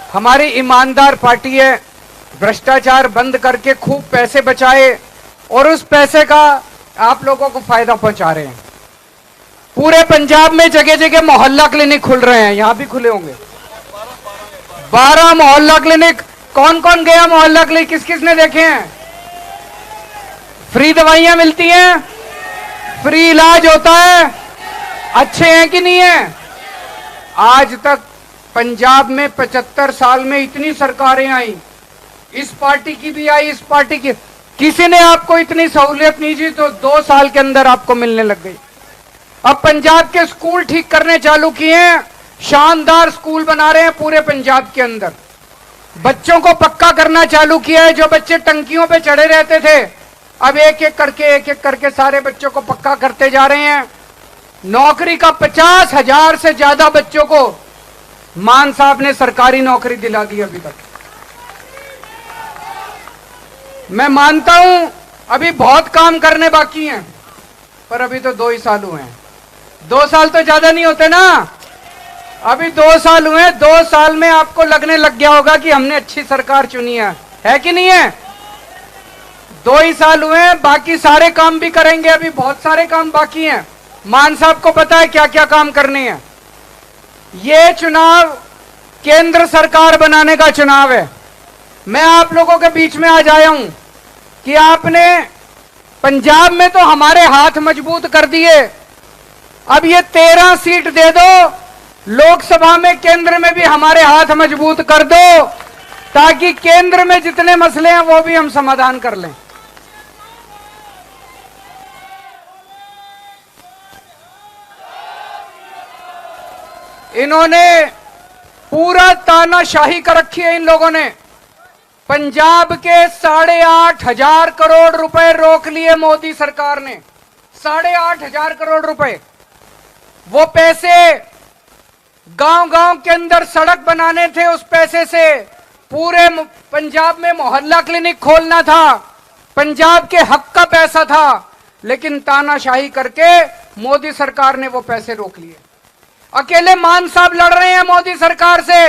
हमारी ईमानदार पार्टी है, भ्रष्टाचार बंद करके खूब पैसे बचाए और उस पैसे का आप लोगों को फायदा पहुंचा रहे हैं। पूरे पंजाब में जगह जगह मोहल्ला क्लिनिक खुल रहे हैं, यहां भी खुले होंगे 12 मोहल्ला क्लिनिक। कौन कौन गया मोहल्ला क्लिनिक, किस किस ने देखे हैं? फ्री दवाइयां मिलती हैं, फ्री इलाज होता है, अच्छे हैं कि नहीं है? आज तक पंजाब में 75 साल में इतनी सरकारें आई, इस पार्टी की भी आई, इस पार्टी की, किसी ने आपको इतनी सहूलियत नहीं दी तो 2 साल के अंदर आपको मिलने लग गई। अब पंजाब के स्कूल ठीक करने चालू किए हैं, शानदार स्कूल बना रहे हैं पूरे पंजाब के अंदर। बच्चों को पक्का करना चालू किया है, जो बच्चे टंकियों पे चढ़े रहते थे अब एक एक करके सारे बच्चों को पक्का करते जा रहे हैं। नौकरी का 50,000 से ज्यादा बच्चों को मान साहब ने सरकारी नौकरी दिला दी अभी तक। मैं मानता हूं अभी बहुत काम करने बाकी हैं, पर अभी तो 2 ही साल हुए हैं। 2 साल तो ज्यादा नहीं होते ना, अभी 2 साल हुए। 2 साल में आपको लगने लग गया होगा कि हमने अच्छी सरकार चुनी है कि नहीं है? 2 ही साल हुए, बाकी सारे काम भी करेंगे, अभी बहुत सारे काम बाकी हैं। मान साहब को पता है क्या क्या काम करने हैं। ये चुनाव केंद्र सरकार बनाने का चुनाव है। मैं आप लोगों के बीच में आज आया हूं कि आपने पंजाब में तो हमारे हाथ मजबूत कर दिए, अब ये 13 सीट दे दो, लोकसभा में केंद्र में भी हमारे हाथ मजबूत कर दो, ताकि केंद्र में जितने मसले हैं वो भी हम समाधान कर लें। इन्होंने पूरा तानाशाही कर रखी है। इन लोगों ने पंजाब के 8,500 करोड़ रुपए रोक लिए मोदी सरकार ने। 8,500 करोड़ रुपए, वो पैसे गांव-गांव के अंदर सड़क बनाने थे, उस पैसे से पूरे पंजाब में मोहल्ला क्लिनिक खोलना था, पंजाब के हक का पैसा था, लेकिन तानाशाही करके मोदी सरकार ने वो पैसे रोक लिए। अकेले मान साहब लड़ रहे हैं मोदी सरकार से,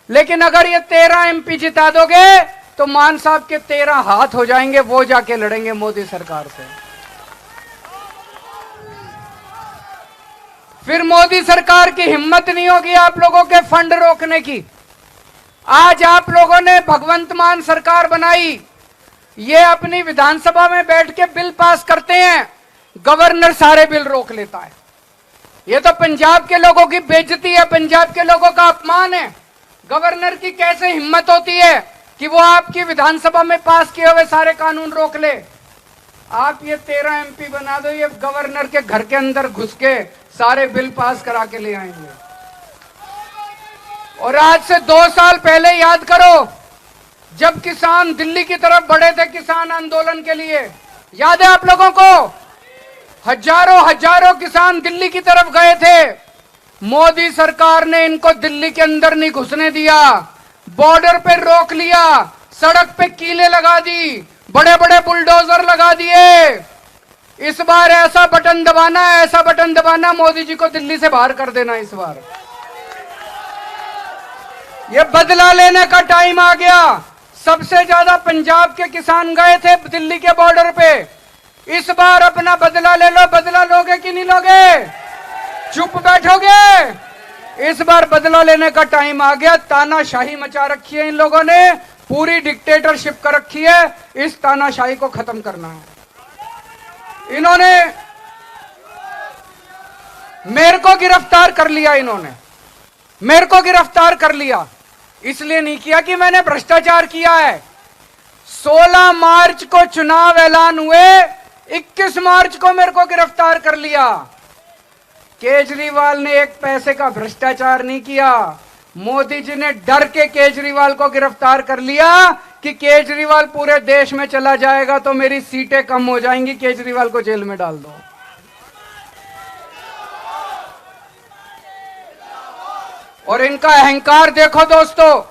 लेकिन अगर ये 13 एमपी जिता दोगे तो मान साहब के 13 हाथ हो जाएंगे, वो जाके लड़ेंगे मोदी सरकार से। फिर मोदी सरकार की हिम्मत नहीं होगी आप लोगों के फंड रोकने की। आज आप लोगों ने भगवंत मान सरकार बनाई, ये अपनी विधानसभा में बैठ के बिल पास करते हैं, गवर्नर सारे बिल रोक लेता है। ये तो पंजाब के लोगों की बेइज्जती है, पंजाब के लोगों का अपमान है। गवर्नर की कैसे हिम्मत होती है कि वो आपकी विधानसभा में पास किए हुए सारे कानून रोक ले। आप ये 13 एमपी बना दो, ये गवर्नर के घर के अंदर घुस के सारे बिल पास करा के ले आएंगे। और आज से 2 साल पहले याद करो, जब किसान दिल्ली की तरफ बढ़े थे किसान आंदोलन के लिए, याद है आप लोगों को? हजारों किसान दिल्ली की तरफ गए थे, मोदी सरकार ने इनको दिल्ली के अंदर नहीं घुसने दिया, बॉर्डर पे रोक लिया, सड़क पे कीले लगा दी, बड़े बड़े बुलडोजर लगा दिए। इस बार ऐसा बटन दबाना मोदी जी को दिल्ली से बाहर कर देना। इस बार ये बदला लेने का टाइम आ गया। सबसे ज्यादा पंजाब के किसान गए थे दिल्ली के बॉर्डर पे, इस बार अपना बदला ले लो। बदला लोगे कि नहीं लोगे? चुप बैठोगे? इस बार बदला लेने का टाइम आ गया। तानाशाही मचा रखी है इन लोगों ने, पूरी डिक्टेटरशिप कर रखी है, इस तानाशाही को खत्म करना है। इन्होंने मेरे को गिरफ्तार कर लिया, इन्होंने मेरे को गिरफ्तार कर लिया, इसलिए नहीं किया कि मैंने भ्रष्टाचार किया है। 16 मार्च को चुनाव ऐलान हुए, 21 मार्च को मेरे को गिरफ्तार कर लिया। केजरीवाल ने एक पैसे का भ्रष्टाचार नहीं किया, मोदी जी ने डर के केजरीवाल को गिरफ्तार कर लिया कि केजरीवाल पूरे देश में चला जाएगा तो मेरी सीटें कम हो जाएंगी, केजरीवाल को जेल में डाल दो। और इनका अहंकार देखो दोस्तों,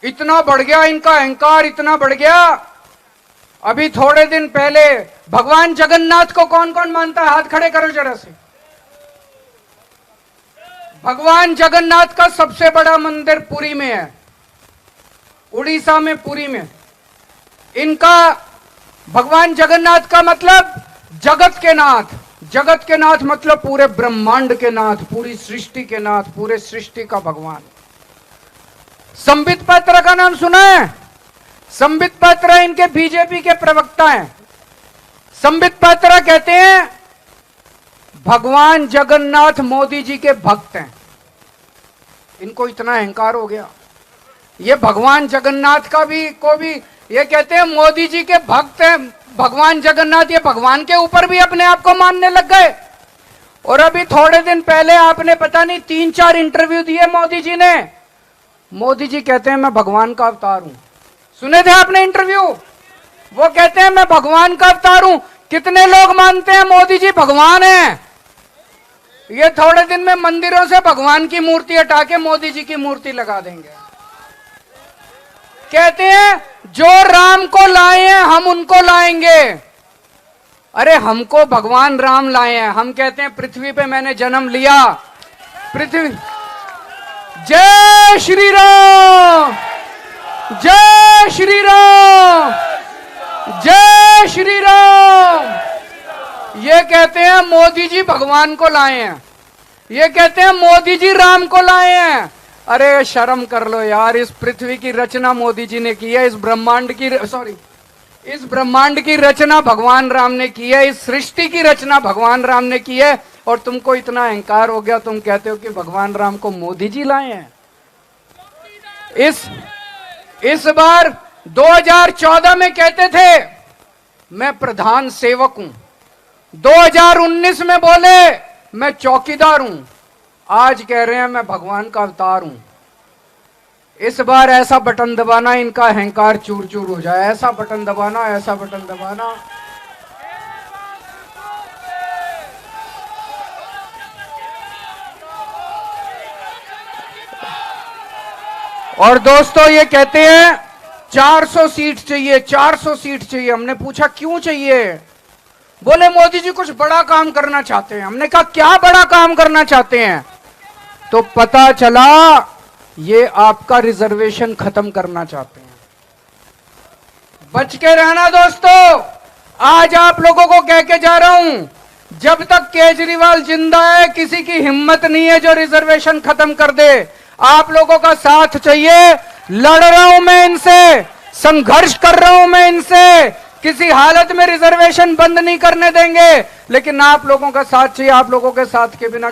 इतना बढ़ गया इनका अहंकार, इतना बढ़ गया। अभी थोड़े दिन पहले भगवान जगन्नाथ को कौन कौन मानता है? हाथ खड़े करो जरा से। भगवान जगन्नाथ का सबसे बड़ा मंदिर पुरी में है, उड़ीसा में, पुरी में। इनका भगवान जगन्नाथ का मतलब जगत के नाथ। जगत के नाथ मतलब पूरे ब्रह्मांड के नाथ, पूरी सृष्टि के नाथ, पूरे सृष्टि का भगवान। संबित पात्रा का नाम सुना है? संबित पात्रा इनके बीजेपी के प्रवक्ता हैं। संबित पात्रा कहते हैं भगवान जगन्नाथ मोदी जी के भक्त हैं। इनको इतना अहंकार हो गया, ये भगवान जगन्नाथ को भी ये कहते हैं मोदी जी के भक्त हैं भगवान जगन्नाथ। ये भगवान के ऊपर भी अपने आप को मानने लग गए। और अभी थोड़े दिन पहले आपने पता नहीं 3-4 इंटरव्यू दिए मोदी जी ने। मोदी जी कहते हैं मैं भगवान का अवतार हूं। सुने थे आपने इंटरव्यू? वो कहते हैं मैं भगवान का अवतार हूं। कितने लोग मानते हैं मोदी जी भगवान हैं? ये थोड़े दिन में मंदिरों से भगवान की मूर्ति हटा के मोदी जी की मूर्ति लगा देंगे। कहते हैं जो राम को लाए हैं हम उनको लाएंगे। अरे हमको भगवान राम लाए हैं। हम कहते हैं पृथ्वी पे मैंने जन्म लिया। पृथ्वी, जय श्री राम, जय श्री राम, जय श्री राम। ये कहते हैं मोदी जी भगवान को लाए हैं। ये कहते हैं मोदी जी राम को लाए हैं। अरे शर्म कर लो यार, इस पृथ्वी की रचना मोदी जी ने की है। इस ब्रह्मांड की रचना भगवान राम ने की है। इस सृष्टि की रचना भगवान राम ने की है। और तुमको इतना अहंकार हो गया, तुम कहते हो कि भगवान राम को मोदी जी लाए हैं। इस बार 2014 में कहते थे मैं प्रधान सेवक हूं। 2019 में बोले मैं चौकीदार हूं। आज कह रहे हैं मैं भगवान का अवतार हूं। इस बार ऐसा बटन दबाना इनका अहंकार चूर चूर हो जाए। ऐसा बटन दबाना, ऐसा बटन दबाना। और दोस्तों ये कहते हैं 400 सीट चाहिए, 400 सीट चाहिए। हमने पूछा क्यों चाहिए? बोले मोदी जी कुछ बड़ा काम करना चाहते हैं। हमने कहा क्या बड़ा काम करना चाहते हैं? तो पता चला ये आपका रिजर्वेशन खत्म करना चाहते हैं। बच के रहना दोस्तों। आज आप लोगों को कह के जा रहा हूं, जब तक केजरीवाल जिंदा है किसी की हिम्मत नहीं है जो रिजर्वेशन खत्म कर दे। आप लोगों का साथ चाहिए। लड़ रहा हूं मैं इनसे, संघर्ष कर रहा हूं मैं इनसे। किसी हालत में रिजर्वेशन बंद नहीं करने देंगे, लेकिन आप लोगों का साथ चाहिए। आप लोगों के साथ के बिना